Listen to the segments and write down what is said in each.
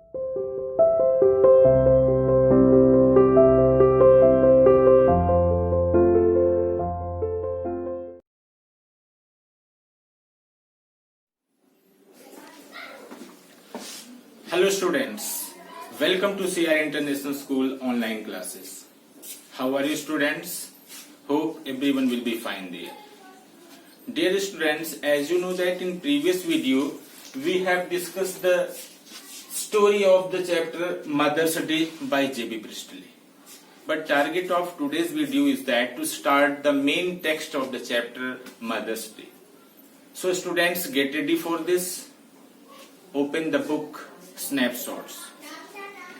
Hello students, welcome to CR International School online classes. How are you students? Hope everyone will be fine there. Dear students, as you know that in previous video we have discussed the story of the chapter Mother's Day by J.B. Priestley. But target of today's video is that to start the main text of the chapter Mother's Day. So students, get ready for this. Open the book snapshots.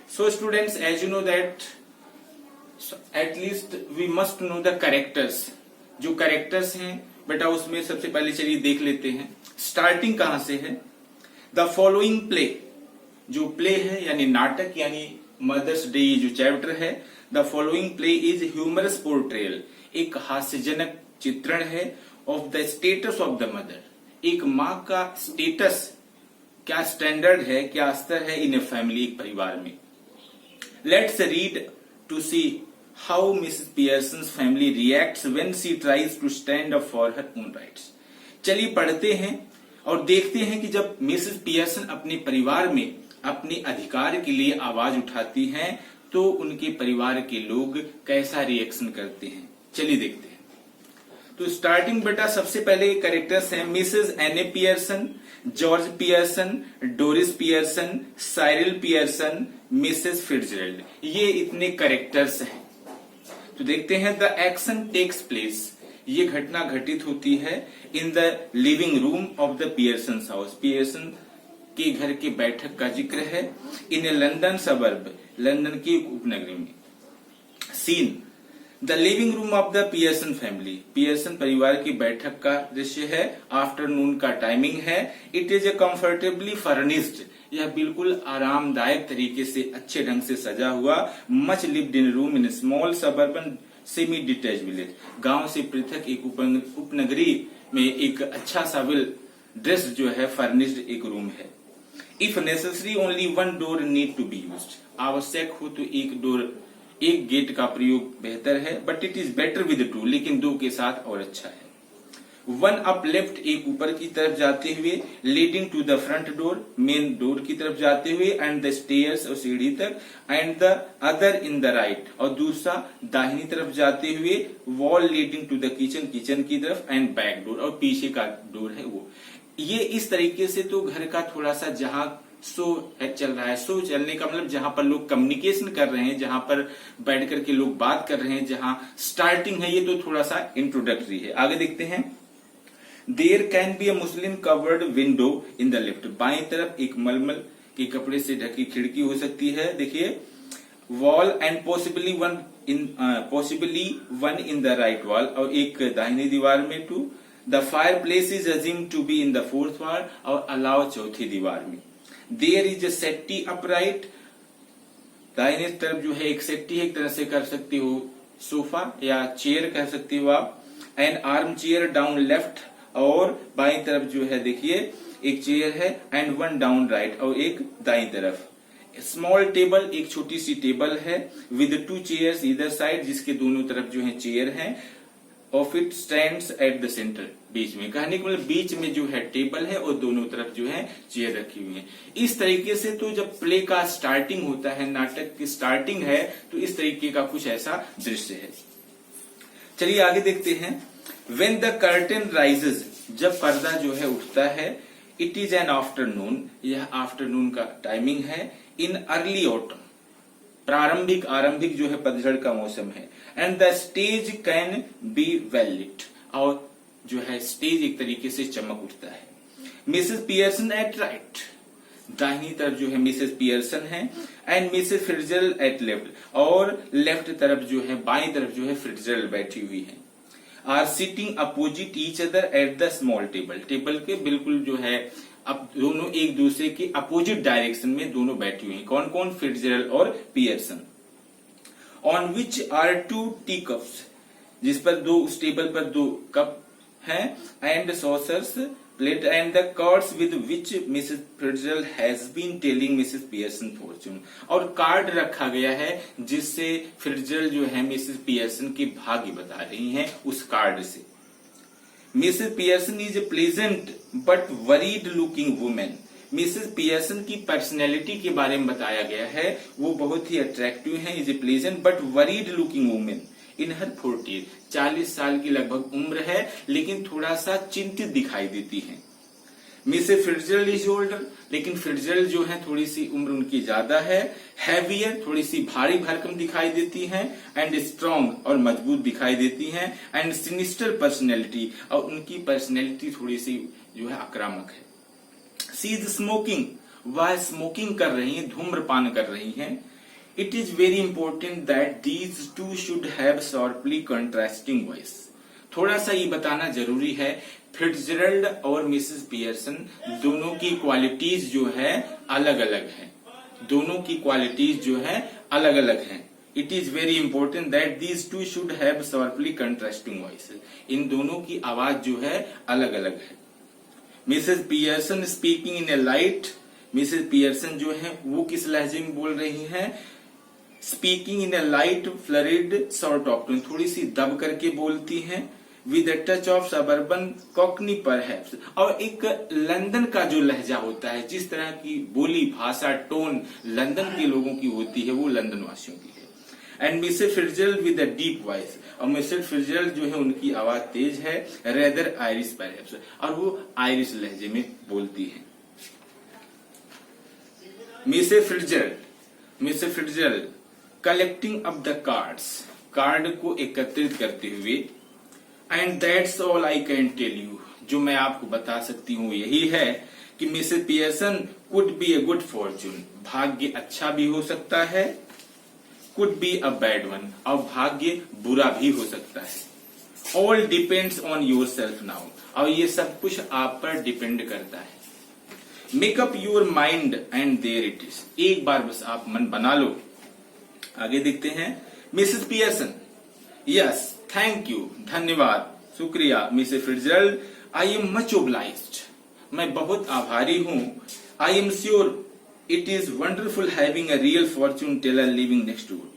So students, as you know that at least we must know the characters. जो characters हैं बेटा उसमें सबसे पहले चलिए देख लेते हैं स्टार्टिंग कहां से है. द फॉलोइंग प्ले, जो प्ले है यानी नाटक यानी मदर्स डे जो चैप्टर है, the following play is humorous portrayal, एक हास्यजनक चित्रण है of the status of the mother, एक माँ का स्टेटस क्या स्टैंडर्ड है, क्या स्तर है इन ए फैमिली, एक परिवार में. Let's read to see how Mrs Pearson's family reacts when she tries to stand up for her own rights. चलिए पढ़ते हैं और देखते हैं कि जब मिसेस पियर्सन अपने परिवार में अपने अधिकार के लिए आवाज उठाती हैं तो उनके परिवार के लोग कैसा रिएक्शन करते हैं. चलिए देखते हैं. तो स्टार्टिंग बेटा सबसे पहले कैरेक्टर्स हैं Mrs Annie Pearson, George Pearson, Doris Pearson, Cyril Pearson, Mrs Fitzgerald. ये इतने कैरेक्टर्स हैं. तो देखते हैं द एक्शन टेक्स प्लेस, ये घटना घटित होती है in the living room of the Pearson house, Pearson के घर के बैठक का जिक्र है. इन ए लंदन सबर्ब, लंदन की उपनगरी में. Seen the living room of the Pearson family, Pearson परिवार की बैठक का दृश्य है. आफ्टरनून का टाइमिंग है. It is a comfortably furnished, यह बिल्कुल आरामदायक तरीके से अच्छे ढंग से सजा हुआ much lived in room in small suburban semi detach village, गांव से पृथक एक उपनगरी में एक अच्छा सा वेल ड्रेस जो है फर्निश्ड एक रूम है. If necessary only one door need to be used, आवश्यक हो तो एक डोर एक गेट का प्रयोग बेहतर है. But it is better with two, लेकिन दो के साथ और अच्छा है. वन अप लेफ्ट, एक ऊपर की तरफ जाते हुए, leading to the front door, main door की तरफ जाते हुए, एंड द स्टेयर्स और सीढ़ी तक, and the other in the right, और दूसरा दाहिनी तरफ जाते हुए, wall leading to the kitchen, kitchen की तरफ, एंड बैक डोर, और पीछे का डोर है वो. ये इस तरीके से तो घर का थोड़ा सा जहां शो चल रहा है, शो चलने का मतलब जहां पर लोग कम्युनिकेशन कर रहे हैं, जहां पर बैठ करके लोग बात कर रहे हैं, जहां स्टार्टिंग है, ये तो थोड़ा सा इंट्रोडक्टरी है. आगे देखते हैं. There can be a muslin covered window in the left, बाएं तरफ एक मलमल के कपड़े से ढकी खिड़की हो सकती है. देखिए wall and possibly one in the right wall, और एक दाहिनी दीवार में. To the fire place is assume to be in the fourth wall, और अलाव चौथी दीवार में. There is a settee upright, दाहिने तरफ जो है एक सेट्टी है, एक तरह से कर सकती हो सोफा या चेयर कह सकती हो आप. N arm chair down left, और बाईं तरफ जो है देखिए एक चेयर है. एंड वन डाउन राइट, और एक दाईं तरफ. स्मॉल टेबल, एक छोटी सी टेबल है. विद टू चेयर्स इधर साइड, जिसके दोनों तरफ जो है चेयर है. Of it stands at the centre, बीच में, कहने को मतलब बीच में जो है टेबल है और दोनों तरफ जो है चेयर रखी हुई है. इस तरीके से तो जब प्ले का स्टार्टिंग होता है, नाटक की स्टार्टिंग है, तो इस तरीके का कुछ ऐसा दृश्य है. चलिए आगे देखते हैं. When the curtain rises, जब पर्दा जो है उठता है. इट इज एन आफ्टरनून, यह आफ्टरनून का टाइमिंग है. इन अर्ली ऑटम, आरंभिक जो है पतझड़ का मौसम है. And the stage can be well lit, और जो है स्टेज एक तरीके से चमक उठता है. मिसेस पियर्सन एट राइट, दाहिनी तरफ जो है मिसेस पियर्सन है. एंड मिसेस फिट्जजेराल्ड एट लेफ्ट, और लेफ्ट तरफ जो है बाईं तरफ जो है फिट्जजेराल्ड बैठी हुई है. Are sitting opposite each other at the small table, table के बिल्कुल जो है अब दोनों एक दूसरे के अपोजिट डायरेक्शन में दोनों बैठी हुई हैं. कौन कौन? फिट्जजेराल्ड और Pearson. On which are two tea cups, जिस पर दो, उस टेबल पर दो कप हैं. And saucers plate and the cards with which Mrs. Fritzl has been telling Mrs. Pearson fortune। और कार्ड रखा गया है जिससे फ्रिट्जल जो है मिसेस पियर्सन की भाग्य बता रही हैं उस कार्ड से। Mrs Pearson is a pleasant but worried looking woman. Mrs Pearson की पर्सनैलिटी के बारे में बताया गया है, वो बहुत ही अट्रैक्टिव है। Is a pleasant but worried looking woman in her 40, 40 साल की लगभग उम्र है, लेकिन थोड़ा सा चिंतित दिखाई देती है। मिसेस फ्रिट्जल इज ओल्डर, लेकिन फ्रिट्जल जो है थोड़ी सी उम्र उनकी ज्यादा है। हैवियर, थोड़ी सी भारी भरकम दिखाई देती हैं। एंड स्ट्रॉन्ग, और मजबूत दिखाई देती हैं। एंड सिनिस्टर पर्सनैलिटी, और उनकी पर्सनैलिटी थोड़ी सी जो है आक्रामक है। सी इज स्मोकिंग, वह स्मोकिंग कर रही है, धूम्रपान कर रही हैं। It is very important that these two should have sharply contrasting voice। थोड़ा सा ये बताना जरूरी है, फिट्जरल्ड और मिसेस पियर्सन दोनों की क्वालिटीज जो है अलग अलग है। दोनों की क्वालिटीज जो है अलग अलग हैं। It is very important that these two should have sharply contrasting voice। इन दोनों की आवाज जो है अलग अलग है। Mrs Pearson speaking in a light, Mrs Pearson जो है वो किस लहजे में बोल रही हैं? Speaking in a light flurried sort of tone, थोड़ी सी दब करके बोलती हैं। With a touch of suburban cockney perhaps, और एक लंदन का जो लहजा होता है, जिस तरह की बोली भाषा टोन लंदन के लोगों की होती है वो लंदन वासियों की है। And Mrs Fritzel with a deep voice, और मिसेस फ्रिट्जल जो है उनकी आवाज तेज है। रेदर आयरिश परहैप्स, और वो आयरिश लहजे में बोलती है। Mrs Fritzel collecting up the cards, card को एकत्रित करते हुए। And that's all I can tell you, जो मैं आपको बता सकती हूँ यही है कि Mrs Pearson could be a good fortune, भाग्य अच्छा भी हो सकता है। Could be a bad one, और भाग्य बुरा भी हो सकता है। All depends on yourself now, और ये सब कुछ आप पर डिपेंड करता है। Make up your mind and there it is, एक बार बस आप मन बना लो। आगे देखते हैं। Mrs Pearson, yes thank you, धन्यवाद, शुक्रिया। Mrs Fritzel, I am much obliged, मैं बहुत आभारी हूं। I am sure it is wonderful having a real fortune teller living next door.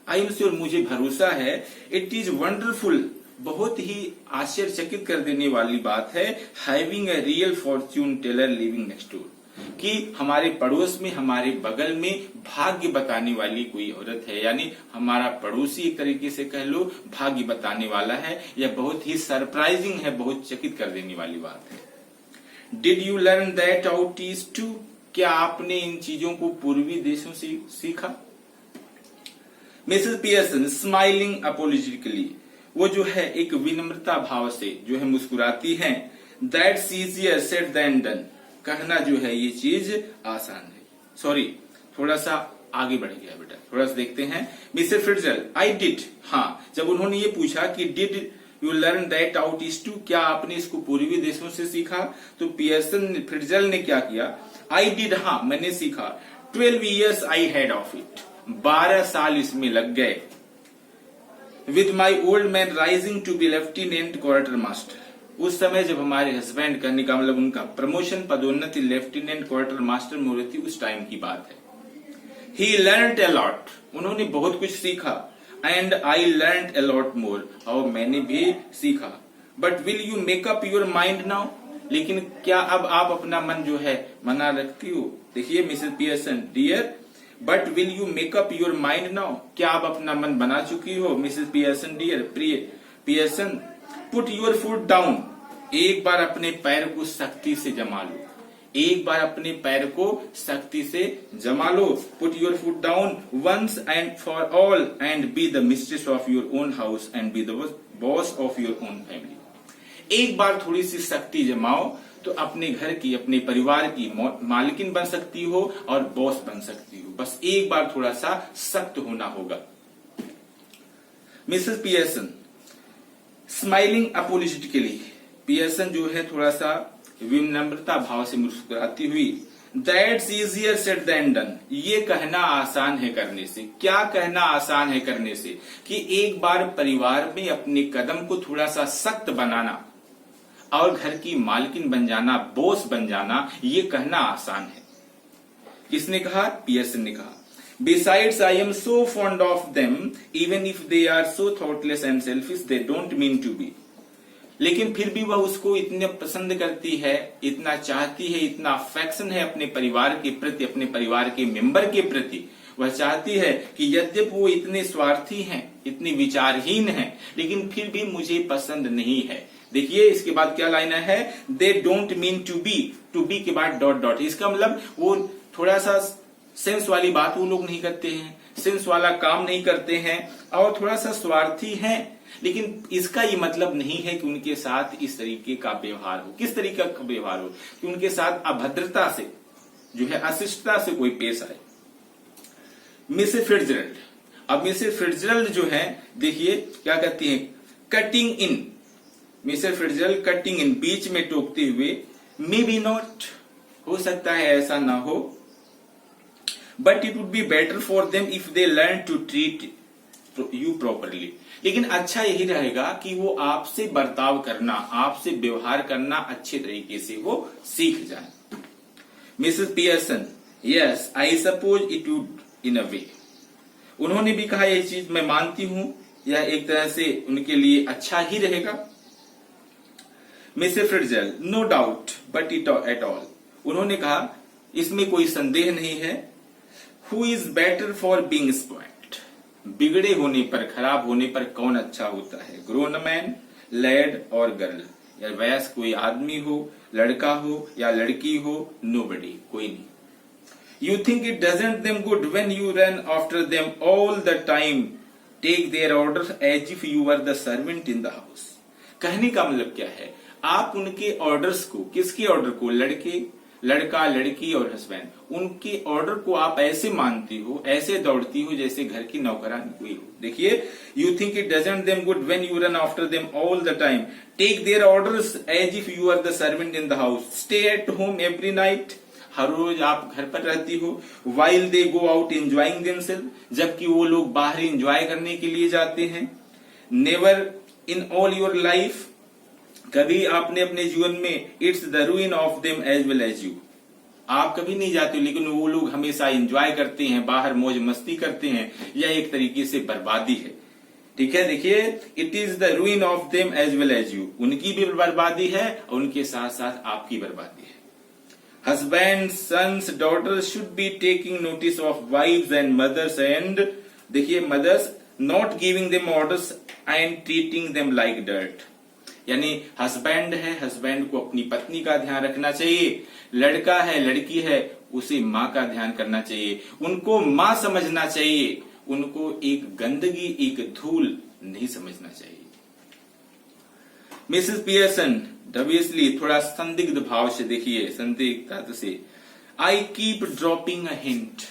I am sure, मुझे भरोसा है। इट इज वंडरफुल, बहुत ही आश्चर्यचकित कर देने वाली बात है। Having a real fortune teller living next door, कि हमारे पड़ोस में, हमारे बगल में भाग्य बताने वाली कोई औरत है, यानी हमारा पड़ोसी एक तरीके से कह लो भाग्य बताने वाला है। यह बहुत ही सरप्राइजिंग है, बहुत चकित कर देने वाली बात है। Did you learn that out east too, क्या आपने इन चीजों को पूर्वी देशों से सीखा? मिसेस पियर्सन स्माइलिंग अपोलोजिटिकली, वो जो है एक विनम्रता भाव से जो है मुस्कुराती हैं। That's easier said than done, कहना जो है ये चीज आसान है। सॉरी, थोड़ा सा आगे बढ़ गया बेटा, थोड़ा सा देखते हैं। मिसेस फ्रिट्जल, आई डिड, हाँ, जब उन्होंने ये पूछा कि did you learn that out east too, क्या आपने इसको पूर्वी देशों से सीखा, तो पियर्सन फ्रिट्जल ने क्या किया? आई डिड, हाँ मैंने सीखा। 12 years I had of it, 12 साल इसमें लग गए। With my old man rising to be lieutenant quarter master, उस समय जब हमारे हस्बैंड, करने का मतलब उनका प्रमोशन, पदोन्नति लेफ्टिनेंट क्वार्टर मास्टर में हो रही थी, उस टाइम की बात है। ही लर्नड अ लॉट, उन्होंने बहुत कुछ सीखा। And I learned a lot more, और मैंने भी सीखा। But will you make up your mind now, लेकिन क्या अब आप अपना मन जो है बना रखती हो? देखिए Mrs Pearson, dear, but will you make up your mind now, क्या आप अपना मन बना चुकी हो? मिसेस पियर्सन, डियर, प्रिय Pearson, put your foot down, एक बार अपने पैर को सख्ती से जमा लो। एक बार अपने पैर को सख्ती से जमा लो। Put your foot down once and for all and be the mistress of your own house and be the boss of your own family. एक बार थोड़ी सी सख्ती जमाओ तो अपने घर की, अपने परिवार की मालकिन बन सकती हो और बॉस बन सकती हो। बस एक बार थोड़ा सा सख्त होना होगा। Mrs Pearson smiling apologetically, Pearson जो है थोड़ा सा विनम्रता भाव से मुस्कुराती हुई। That's easier said than done, ये कहना आसान है करने से। क्या कहना आसान है करने से? कि एक बार परिवार में अपने कदम को थोड़ा सा सख्त बनाना, और घर की मालकिन बन जाना, बॉस बन जाना, ये कहना आसान है। किसने कहा? पियर्सन ने कहा। Besides, I am so fond of them, even if they are so thoughtless and selfish, they don't mean to be. लेकिन फिर भी वह उसको इतने पसंद करती है, इतना चाहती है, इतना अफेक्शन है अपने परिवार के प्रति, अपने परिवार के मेंबर के प्रति। वह चाहती है कि यद्यप वो इतने स्वार्थी हैं, इतनी विचारहीन हैं, लेकिन फिर भी मुझे पसंद नहीं है। देखिए इसके बाद क्या लाइन है? They don't mean to be के बाद डॉट डॉट। इसका मतलब वो थोड़ा सा सेंस वाली बात वो लोग नहीं करते हैं, सेंस वाला काम नहीं करते हैं और थोड़ा सा स्वार्थी हैं, लेकिन इसका ये मतलब नहीं है कि उनके साथ इस तरीके का व्यवहार हो। किस तरीके का व्यवहार हो? कि उनके साथ अभद्रता से जो है, अशिष्टता से कोई पेश आए। मिसेस फिट्जरल्ड, अब मिसेस फिट्जरल्ड जो है देखिए क्या कहती है? Cutting in. Mrs Fitzgerald cutting in, बीच में टोकते हुए, मे बी नॉट, हो सकता है ऐसा ना हो, but it would be better for them if they learn to treat you properly. लेकिन अच्छा यही रहेगा कि वो आपसे बर्ताव करना, आपसे व्यवहार करना अच्छे तरीके से वो सीख जाए। Mrs Pearson, yes I suppose it would in a way. उन्होंने भी कहा यह चीज मैं मानती हूं, यह एक तरह से उनके लिए अच्छा ही रहेगा। Mrs Fitzgerald, no doubt but it at all. उन्होंने कहा इसमें कोई संदेह नहीं है। Who is better for being spoiled? बिगड़े होने पर, खराब होने पर कौन अच्छा होता है? ग्रोन मैन, लैड और गर्ल, या वयस्क कोई आदमी हो, लड़का हो या लड़की हो, नोबडी, कोई नहीं। You think it doesn't them good when you run after them all the time, take their orders as if you were the servant in the house. कहने का मतलब क्या है? आप उनके ऑर्डर्स को, किसके ऑर्डर को? लड़का, लड़की और हस्बैंड, उनके ऑर्डर को आप ऐसे मानती हो, ऐसे दौड़ती हो जैसे घर की नौकरानी कोई हो। देखिए, you think it doesn't them good when you run after them all the time, take their orders as if you are the servant in the house, stay at home every night. हर रोज आप घर पर रहती हो। While they go out enjoying themselves, जबकि वो लोग बाहर enjoy करने के लिए जाते हैं। Never in all your life, कभी आपने अपने जीवन में, it's the ruin of them as well as you, आप कभी नहीं जाते हो लेकिन वो लोग हमेशा एंजॉय करते हैं, बाहर मौज मस्ती करते हैं। यह एक तरीके से बर्बादी है। ठीक है, देखिए, it is the ruin of them as well as you, उनकी भी बर्बादी है और उनके साथ साथ आपकी बर्बादी है। Husbands, sons, daughters should be taking notice of wives and mothers and, देखिए, mothers not giving them orders and treating them like dirt। यानी हस्बैंड है, हस्बैंड को अपनी पत्नी का ध्यान रखना चाहिए, लड़का है, लड़की है, उसे माँ का ध्यान करना चाहिए, उनको माँ समझना चाहिए, उनको एक गंदगी, एक धूल नहीं समझना चाहिए। मिसेस पियर्सन, डबियसली थोड़ा संदिग्ध भाव से देखिए, संदिग्धता से, I keep dropping a hint,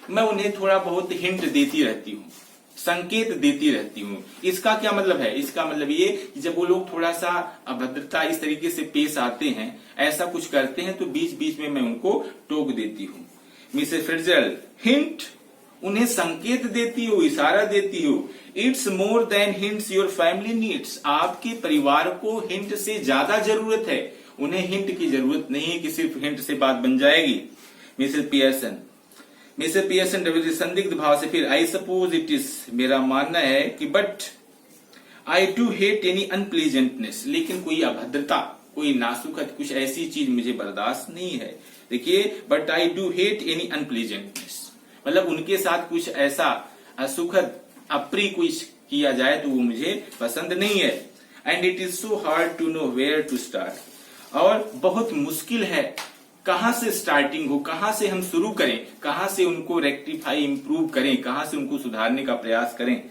मैं उन्हें थोड़ा बहुत हिंट देती रहती हूँ, संकेत देती रहती हूँ। इसका क्या मतलब है? इसका मतलब ये कि जब वो लोग थोड़ा सा अभद्रता इस तरीके से पेश आते हैं, ऐसा कुछ करते हैं, तो बीच बीच में मैं उनको टोक देती हूँ। मिसेस फिट्जरल्ड, हिंट, उन्हें संकेत देती हो, इशारा देती हो। It's more than hints your family needs, आपके परिवार को हिंट से ज्यादा जरूरत है, उन्हें हिंट की जरूरत नहीं है कि सिर्फ हिंट से बात बन जाएगी। मिसेस पियर्सन, संदिग्ध भाव से फिर, आई सपोज इट इज, मेरा मानना है कि, but I do hate any unpleasantness, लेकिन कोई अभद्रता, कोई नासुखद, कुछ ऐसी चीज मुझे बर्दाश्त नहीं है। देखिए, but I do hate any unpleasantness, मतलब उनके साथ कुछ ऐसा असुखद, अप्रिय कुछ किया जाए तो वो मुझे पसंद नहीं है। And it is so hard to know where to start, और बहुत मुश्किल है कहां से स्टार्टिंग हो, कहां से हम शुरू करें, कहां से उनको रेक्टिफाई, इंप्रूव करें, कहां से उनको सुधारने का प्रयास करें,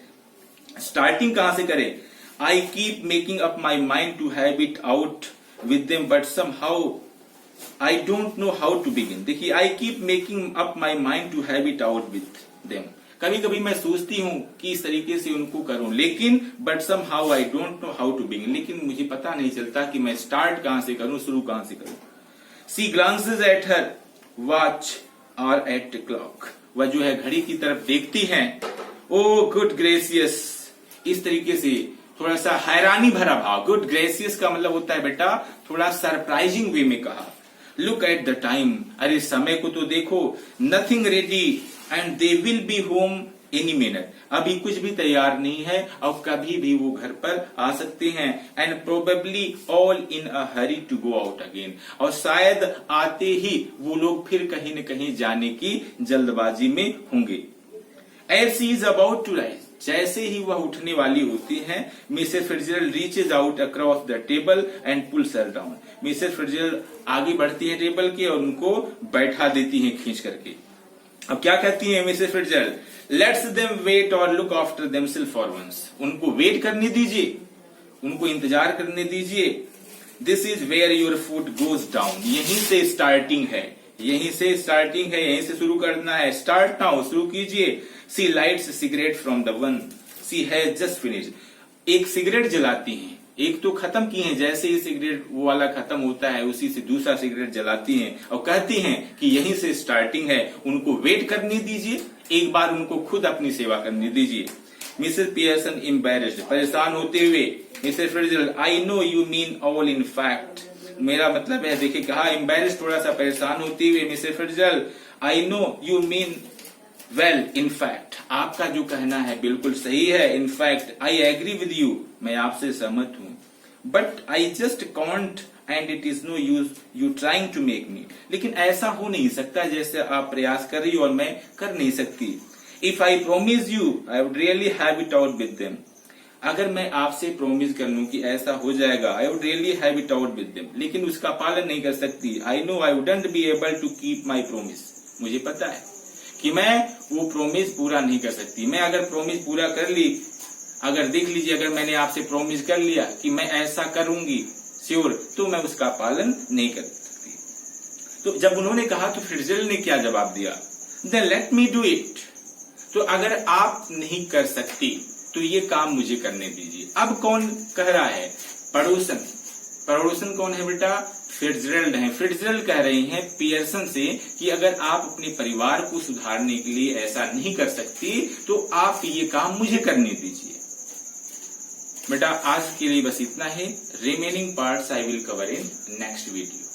स्टार्टिंग कहां से करें। I keep making up my mind to have it out with them but somehow I don't know how to begin. देखिए, I keep making up my mind to have it out with them, कभी कभी मैं सोचती हूँ कि इस तरीके से उनको करूं, लेकिन but somehow I don't know how to begin, लेकिन मुझे पता नहीं चलता कि मैं स्टार्ट कहां से करूं, शुरू कहां से करूं। सी ग्लांसेस एट हर वॉच और एट क्लॉक, वह जो है घड़ी की तरफ देखती हैं। ओ गुड ग्रेसियस, इस तरीके से थोड़ा सा हैरानी भरा भाव। गुड ग्रेसियस का मतलब होता है बेटा थोड़ा सरप्राइजिंग वे में कहा। लुक एट द टाइम, अरे समय को तो देखो। Nothing ready and they will be home any minute, अभी कुछ भी तैयार नहीं है और कभी भी वो घर पर आ सकते हैं। And probably all in a hurry to go out again, और शायद आते ही वो लोग फिर कहीं न कहीं जाने की जल्दबाजी में होंगे। As she is about to rise, जैसे ही वह उठने वाली होती हैं, Mrs Fitzgerald reaches out across the table and pulls her down. Mrs Fitzgerald आगे बढ़ती है टेबल के और उनको बैठा देती हैं खींच करके। अब क्या कहती है Mrs Fitzgerald, lets them wait और look after themselves for once, उनको वेट करने दीजिए, उनको इंतजार करने दीजिए। This is where your foot goes down, यहीं से स्टार्टिंग है, यहीं से स्टार्टिंग है, यहीं से शुरू करना है। स्टार्ट नाउ, शुरू कीजिए। She lights cigarette from the one she has just finished, एक सिगरेट जलाती हैं, एक तो खत्म की हैं, जैसे ही सिगरेट वो वाला खत्म होता है उसी से दूसरा सिगरेट जलाती हैं और कहती हैं कि यहीं से स्टार्टिंग है, उनको वेट करने दीजिए, एक बार उनको खुद अपनी सेवा करने दीजिए। मिसेस पियर्सन एम्बैरेस्ड, परेशान होते हुए, Mrs Fitzgerald, I know you mean all in fact, मेरा मतलब है, देखिए कहा एम्बैरेस्ड, थोड़ा सा परेशान होते हुए Mrs Fitzgerald, I know you mean well in fact, आपका जो कहना है बिल्कुल सही है। In fact I agree with you, मैं आपसे सहमत हूं। But I just can't and it is no use you trying to make me, लेकिन ऐसा हो नहीं सकता जैसे आप प्रयास कर रही हो और मैं कर नहीं सकती। If I promise you I would really have it out with them, अगर मैं आपसे प्रोमिस कर लूं कि ऐसा हो जाएगा, I would really have it out with them, लेकिन उसका पालन नहीं कर सकती। I know I wouldn't be able to keep my promise, मुझे पता है कि मैं वो प्रोमिस पूरा नहीं कर सकती। मैं अगर प्रोमिस पूरा कर ली, अगर देख लीजिए, अगर मैंने आपसे प्रोमिस कर लिया कि मैं ऐसा करूंगी श्योर, तो मैं उसका पालन नहीं कर सकती। तो जब उन्होंने कहा तो फिट्जरल्ड ने क्या जवाब दिया, then let me do it, तो अगर आप नहीं कर सकती तो ये काम मुझे करने दीजिए। अब कौन कह रहा है, पड़ोसन, पड़ोसन कौन है बेटा, फिट्जरल्ड हैं। फिट्जरल्ड कह रही हैं पियर्सन से कि अगर आप अपने परिवार को सुधारने के लिए ऐसा नहीं कर सकती तो आप ये काम मुझे करने दीजिए। बेटा आज के लिए बस इतना ही, remaining parts I will cover in next video.